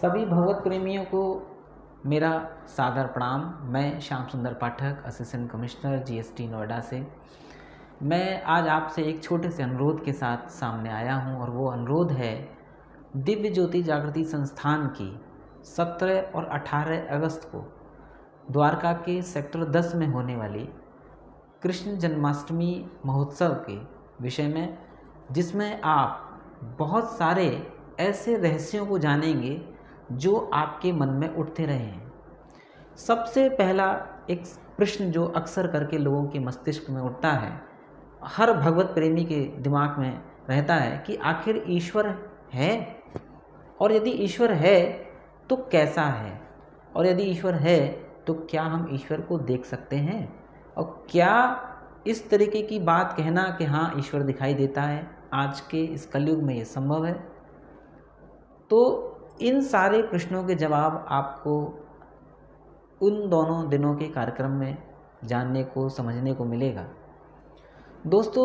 सभी भगवत प्रेमियों को मेरा सादर प्रणाम। मैं श्याम सुंदर पाठक, असिस्टेंट कमिश्नर जीएसटी नोएडा से। मैं आज आपसे एक छोटे से अनुरोध के साथ सामने आया हूं और वो अनुरोध है दिव्य ज्योति जागृति संस्थान की 17 और 18 अगस्त को द्वारका के सेक्टर 10 में होने वाली कृष्ण जन्माष्टमी महोत्सव के विषय में, जिसमें आप बहुत सारे ऐसे रहस्यों को जानेंगे जो आपके मन में उठते रहे हैं। सबसे पहला एक प्रश्न जो अक्सर करके लोगों के मस्तिष्क में उठता है, हर भगवत प्रेमी के दिमाग में रहता है कि आखिर ईश्वर है, और यदि ईश्वर है तो कैसा है, और यदि ईश्वर है तो क्या हम ईश्वर को देख सकते हैं, और क्या इस तरीके की बात कहना कि हाँ ईश्वर दिखाई देता है आज के इस कलयुग में ये संभव है। तो इन सारे प्रश्नों के जवाब आपको उन दोनों दिनों के कार्यक्रम में जानने को, समझने को मिलेगा। दोस्तों,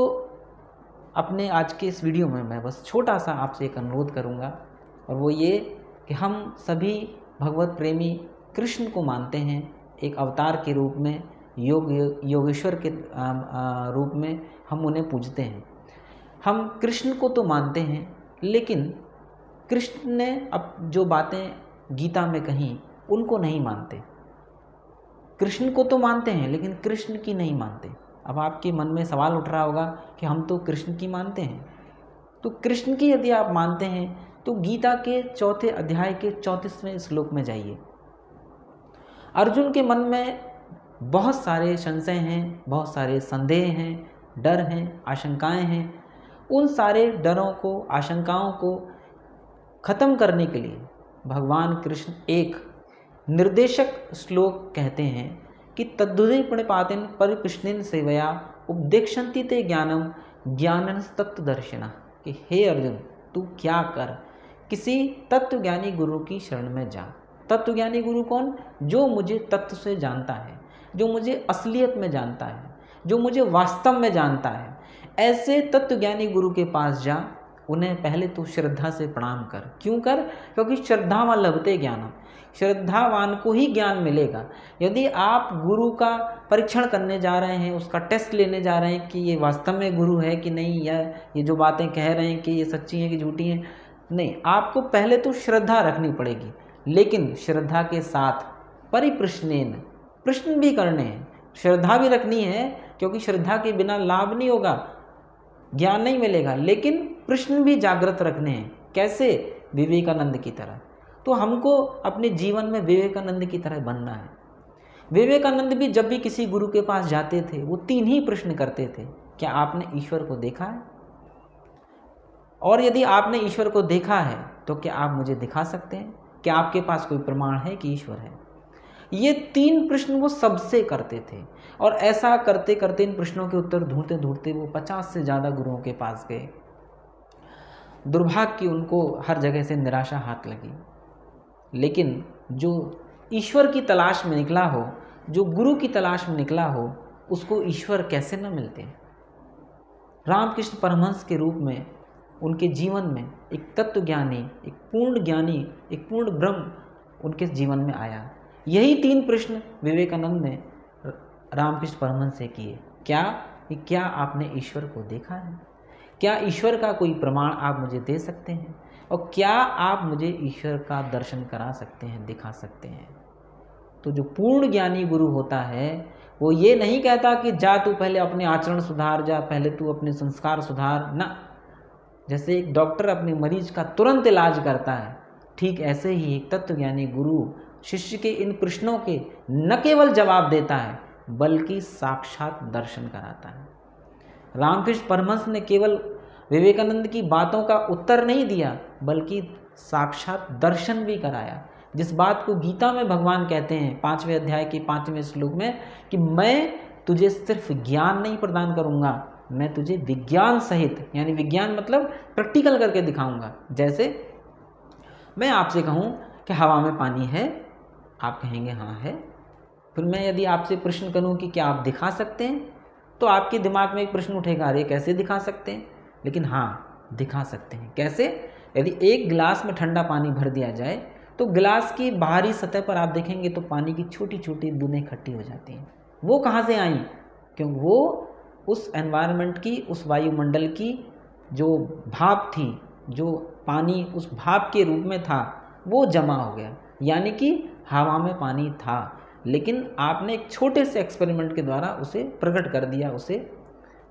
अपने आज के इस वीडियो में मैं बस छोटा सा आपसे एक अनुरोध करूंगा, और वो ये कि हम सभी भगवत प्रेमी कृष्ण को मानते हैं एक अवतार के रूप में, योगेश्वर के रूप में हम उन्हें पूजते हैं। हम कृष्ण को तो मानते हैं, लेकिन कृष्ण ने अब जो बातें गीता में कहीं उनको नहीं मानते। कृष्ण को तो मानते हैं लेकिन कृष्ण की नहीं मानते। अब आपके मन में सवाल उठ रहा होगा कि हम तो कृष्ण की मानते हैं। तो कृष्ण की यदि आप मानते हैं तो गीता के 4 अध्याय के 34वें श्लोक में जाइए। अर्जुन के मन में बहुत सारे संशय हैं, बहुत सारे संदेह हैं, डर हैं, आशंकाएं हैं। उन सारे डरों को, आशंकाओं को खत्म करने के लिए भगवान कृष्ण एक निर्देशक श्लोक कहते हैं कि तद्दुदे प्रणिपातेन परिकृष्णेन सेवया उपदेक्षन्ति ते ज्ञानम ज्ञानस्तत्वदर्शिनः, कि हे अर्जुन तू क्या कर, किसी तत्वज्ञानी गुरु की शरण में जा। तत्वज्ञानी गुरु कौन? जो मुझे तत्व से जानता है, जो मुझे असलियत में जानता है, जो मुझे वास्तव में जानता है। ऐसे तत्वज्ञानी गुरु के पास जा, उन्हें पहले तो श्रद्धा से प्रणाम कर। क्यों कर? क्योंकि श्रद्धावान लभते ज्ञानम, श्रद्धावान को ही ज्ञान मिलेगा। यदि आप गुरु का परीक्षण करने जा रहे हैं, उसका टेस्ट लेने जा रहे हैं कि ये वास्तव में गुरु है कि नहीं, या ये जो बातें कह रहे हैं कि ये सच्ची हैं कि झूठी हैं, नहीं, आपको पहले तो श्रद्धा रखनी पड़ेगी। लेकिन श्रद्धा के साथ परिप्रश्नेन, प्रश्न भी करने हैं, श्रद्धा भी रखनी है, क्योंकि श्रद्धा के बिना लाभ नहीं होगा, ज्ञान नहीं मिलेगा। लेकिन प्रश्न भी जागृत रखने हैं। कैसे? विवेकानंद की तरह। तो हमको अपने जीवन में विवेकानंद की तरह बनना है। विवेकानंद भी जब भी किसी गुरु के पास जाते थे, वो 3 ही प्रश्न करते थे। क्या आपने ईश्वर को देखा है? और यदि आपने ईश्वर को देखा है तो क्या आप मुझे दिखा सकते हैं? क्या आपके पास कोई प्रमाण है कि ईश्वर है? ये 3 प्रश्न वो सबसे करते थे, और ऐसा करते करते, इन प्रश्नों के उत्तर ढूंढते ढूंढते वो 50 से ज़्यादा गुरुओं के पास गए। दुर्भाग्य की उनको हर जगह से निराशा हाथ लगी। लेकिन जो ईश्वर की तलाश में निकला हो, जो गुरु की तलाश में निकला हो, उसको ईश्वर कैसे न मिलते। रामकृष्ण परमहंस के रूप में उनके जीवन में एक तत्वज्ञानी, एक पूर्ण ज्ञानी, एक पूर्ण ब्रह्म उनके जीवन में आया। यही 3 प्रश्न विवेकानंद ने रामकृष्ण परमहंस से किए। क्या आपने ईश्वर को देखा है? क्या ईश्वर का कोई प्रमाण आप मुझे दे सकते हैं? और क्या आप मुझे ईश्वर का दर्शन करा सकते हैं, दिखा सकते हैं? तो जो पूर्ण ज्ञानी गुरु होता है, वो ये नहीं कहता कि जा तू पहले अपने आचरण सुधार, जा पहले तू अपने संस्कार सुधार ना। जैसे एक डॉक्टर अपने मरीज का तुरंत इलाज करता है, ठीक ऐसे ही एक तत्वज्ञानी गुरु शिष्य के इन प्रश्नों के न केवल जवाब देता है, बल्कि साक्षात दर्शन कराता है। रामकृष्ण परमहंस ने केवल विवेकानंद की बातों का उत्तर नहीं दिया, बल्कि साक्षात दर्शन भी कराया। जिस बात को गीता में भगवान कहते हैं 5वें अध्याय के 5वें श्लोक में, कि मैं तुझे सिर्फ ज्ञान नहीं प्रदान करूंगा, मैं तुझे विज्ञान सहित, यानी विज्ञान मतलब प्रैक्टिकल करके दिखाऊंगा। जैसे मैं आपसे कहूं कि हवा में पानी है, आप कहेंगे हाँ है। फिर मैं यदि आपसे प्रश्न करूं कि क्या आप दिखा सकते हैं, तो आपके दिमाग में एक प्रश्न उठेगा, अरे कैसे दिखा सकते हैं? लेकिन हाँ, दिखा सकते हैं। कैसे? यदि एक गिलास में ठंडा पानी भर दिया जाए तो गिलास की बाहरी सतह पर आप देखेंगे तो पानी की छोटी छोटी बूंदें इकट्ठी हो जाती हैं। वो कहाँ से आई? क्योंकि वो उस एनवायरनमेंट की, उस वायुमंडल की जो भाप थी, जो पानी उस भाप के रूप में था, वो जमा हो गया। यानी कि हवा में पानी था, लेकिन आपने एक छोटे से एक्सपेरिमेंट के द्वारा उसे प्रकट कर दिया उसे।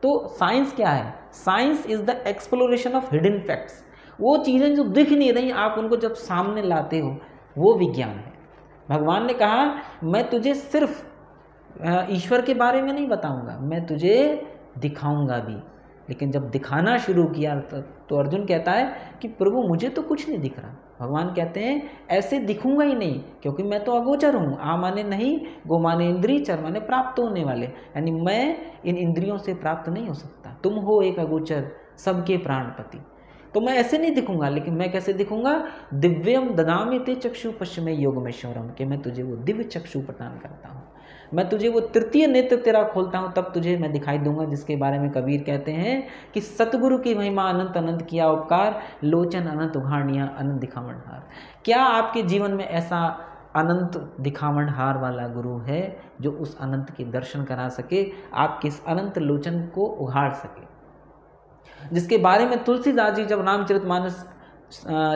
तो साइंस क्या है? Science is the exploration of hidden facts. वो चीज़ें जो दिख नहीं रही, आप उनको जब सामने लाते हो, वो विज्ञान है। भगवान ने कहा मैं तुझे सिर्फ ईश्वर के बारे में नहीं बताऊंगा, मैं तुझे दिखाऊंगा भी। लेकिन जब दिखाना शुरू किया तो अर्जुन कहता है कि प्रभु मुझे तो कुछ नहीं दिख रहा। भगवान कहते हैं ऐसे दिखूंगा ही नहीं, क्योंकि मैं तो अगोचर हूँ। आ माने नहीं, गो माने इंद्रिय, चर माने प्राप्त होने वाले, यानी मैं इन इंद्रियों से प्राप्त नहीं हो सकता। तुम हो एक अगोचर, सबके प्राणपति। तो मैं ऐसे नहीं दिखूंगा, लेकिन मैं कैसे दिखूंगा? दिव्यम ददामि ते चक्षु पश्चिमे योगमेश्वरम, कि मैं तुझे वो दिव्य चक्षु प्रदान करता हूँ, मैं तुझे वो तृतीय नेत्र तेरा खोलता हूँ, तब तुझे मैं दिखाई दूंगा। जिसके बारे में कबीर कहते हैं कि सतगुरु की महिमा अनंत अनंत किया उपकार, लोचन अनंत उघाड़ियाँ अनंत दिखावण हार। क्या आपके जीवन में ऐसा अनंत दिखावण हार वाला गुरु है जो उस अनंत के दर्शन करा सके, आपके इस अनंत लोचन को उघाड़ सके? जिसके बारे में तुलसीदास जी जब रामचरितमानस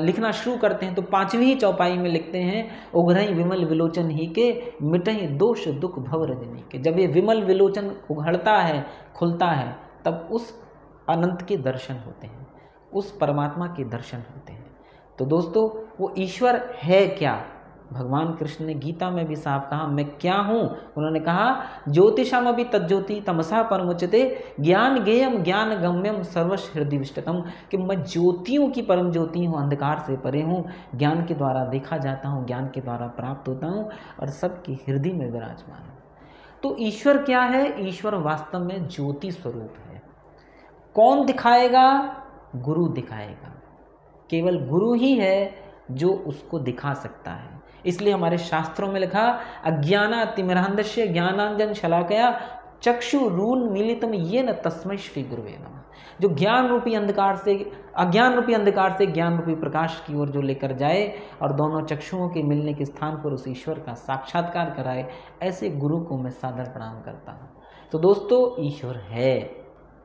लिखना शुरू करते हैं तो 5वीं चौपाई में लिखते हैं, उघरई विमल विलोचन ही के, मिटई दोष दुख भव रजनी के। जब ये विमल विलोचन उघड़ता है, खुलता है, तब उस अनंत के दर्शन होते हैं, उस परमात्मा के दर्शन होते हैं। तो दोस्तों, वो ईश्वर है क्या? भगवान कृष्ण ने गीता में भी साफ कहा मैं क्या हूँ। उन्होंने कहा ज्योतिषम अभी तज्ज्योति तमसा परमुच्यते, ज्ञान गेयम ज्ञान गम्यम सर्वश हृदय विष्टतम, कि मैं ज्योतियों की परम ज्योति हूँ, अंधकार से परे हूँ, ज्ञान के द्वारा देखा जाता हूँ, ज्ञान के द्वारा प्राप्त होता हूँ और सबकी हृदय में विराजमान हूँ। तो ईश्वर क्या है? ईश्वर वास्तव में ज्योति स्वरूप है। कौन दिखाएगा? गुरु दिखाएगा। केवल गुरु ही है जो उसको दिखा सकता है। इसलिए हमारे शास्त्रों में लिखा अज्ञाना तिमिरांधस्य ज्ञानांजन शलाकया चक्षुरून मिलितम येन तस्मै श्री गुरुवे नमः। जो ज्ञान रूपी अंधकार से, अज्ञान रूपी अंधकार से ज्ञान रूपी प्रकाश की ओर जो लेकर जाए और दोनों चक्षुओं के मिलने के स्थान पर उस ईश्वर का साक्षात्कार कराए, ऐसे गुरु को मैं सादर प्रणाम करता हूँ। तो दोस्तों, ईश्वर है।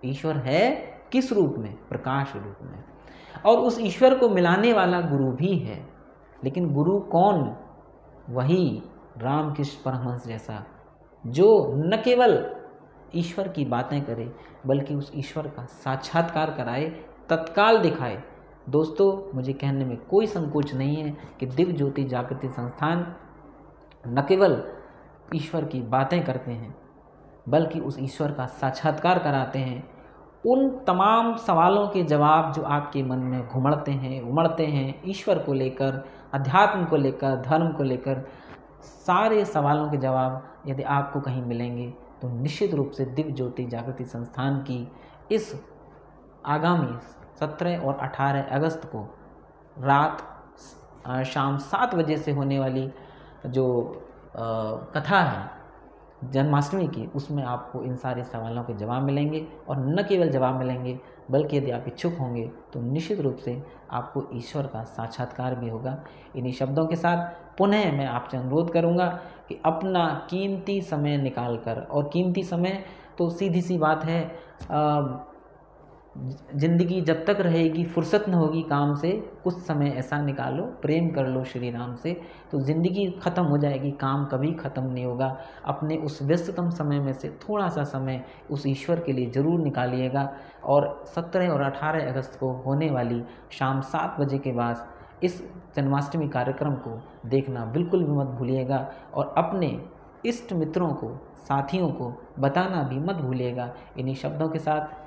ईश्वर है किस रूप में? प्रकाश रूप में। और उस ईश्वर को मिलाने वाला गुरु भी है। लेकिन गुरु कौन? वही रामकृष्ण परमहंस जैसा, जो न केवल ईश्वर की बातें करे बल्कि उस ईश्वर का साक्षात्कार कराए, तत्काल दिखाए। दोस्तों, मुझे कहने में कोई संकोच नहीं है कि दिव्य ज्योति जागृति संस्थान न केवल ईश्वर की बातें करते हैं बल्कि उस ईश्वर का साक्षात्कार कराते हैं। उन तमाम सवालों के जवाब जो आपके मन में घुमड़ते हैं, उमड़ते हैं, ईश्वर को लेकर, अध्यात्म को लेकर, धर्म को लेकर, सारे सवालों के जवाब यदि आपको कहीं मिलेंगे तो निश्चित रूप से दिव्य ज्योति जागृति संस्थान की इस आगामी 17 और 18 अगस्त को रात शाम 7 बजे से होने वाली जो कथा है जन्माष्टमी की, उसमें आपको इन सारे सवालों के जवाब मिलेंगे। और न केवल जवाब मिलेंगे बल्कि यदि आप इच्छुक होंगे तो निश्चित रूप से आपको ईश्वर का साक्षात्कार भी होगा। इन्हीं शब्दों के साथ पुनः मैं आपसे अनुरोध करूंगा कि अपना कीमती समय निकाल कर, और कीमती समय तो सीधी सी बात है, जिंदगी जब तक रहेगी, फुर्सत न होगी काम से, कुछ समय ऐसा निकालो, प्रेम कर लो श्री राम से, तो ज़िंदगी ख़त्म हो जाएगी, काम कभी ख़त्म नहीं होगा। अपने उस व्यस्ततम समय में से थोड़ा सा समय उस ईश्वर के लिए ज़रूर निकालिएगा। और 17 और 18 अगस्त को होने वाली शाम 7 बजे के बाद इस जन्माष्टमी कार्यक्रम को देखना बिल्कुल भी मत भूलिएगा। और अपने इष्ट मित्रों को, साथियों को बताना भी मत भूलिएगा। इन्हीं शब्दों के साथ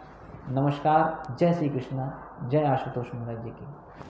नमस्कार। जय श्री कृष्णा। जय आशुतोष महाराज जी की।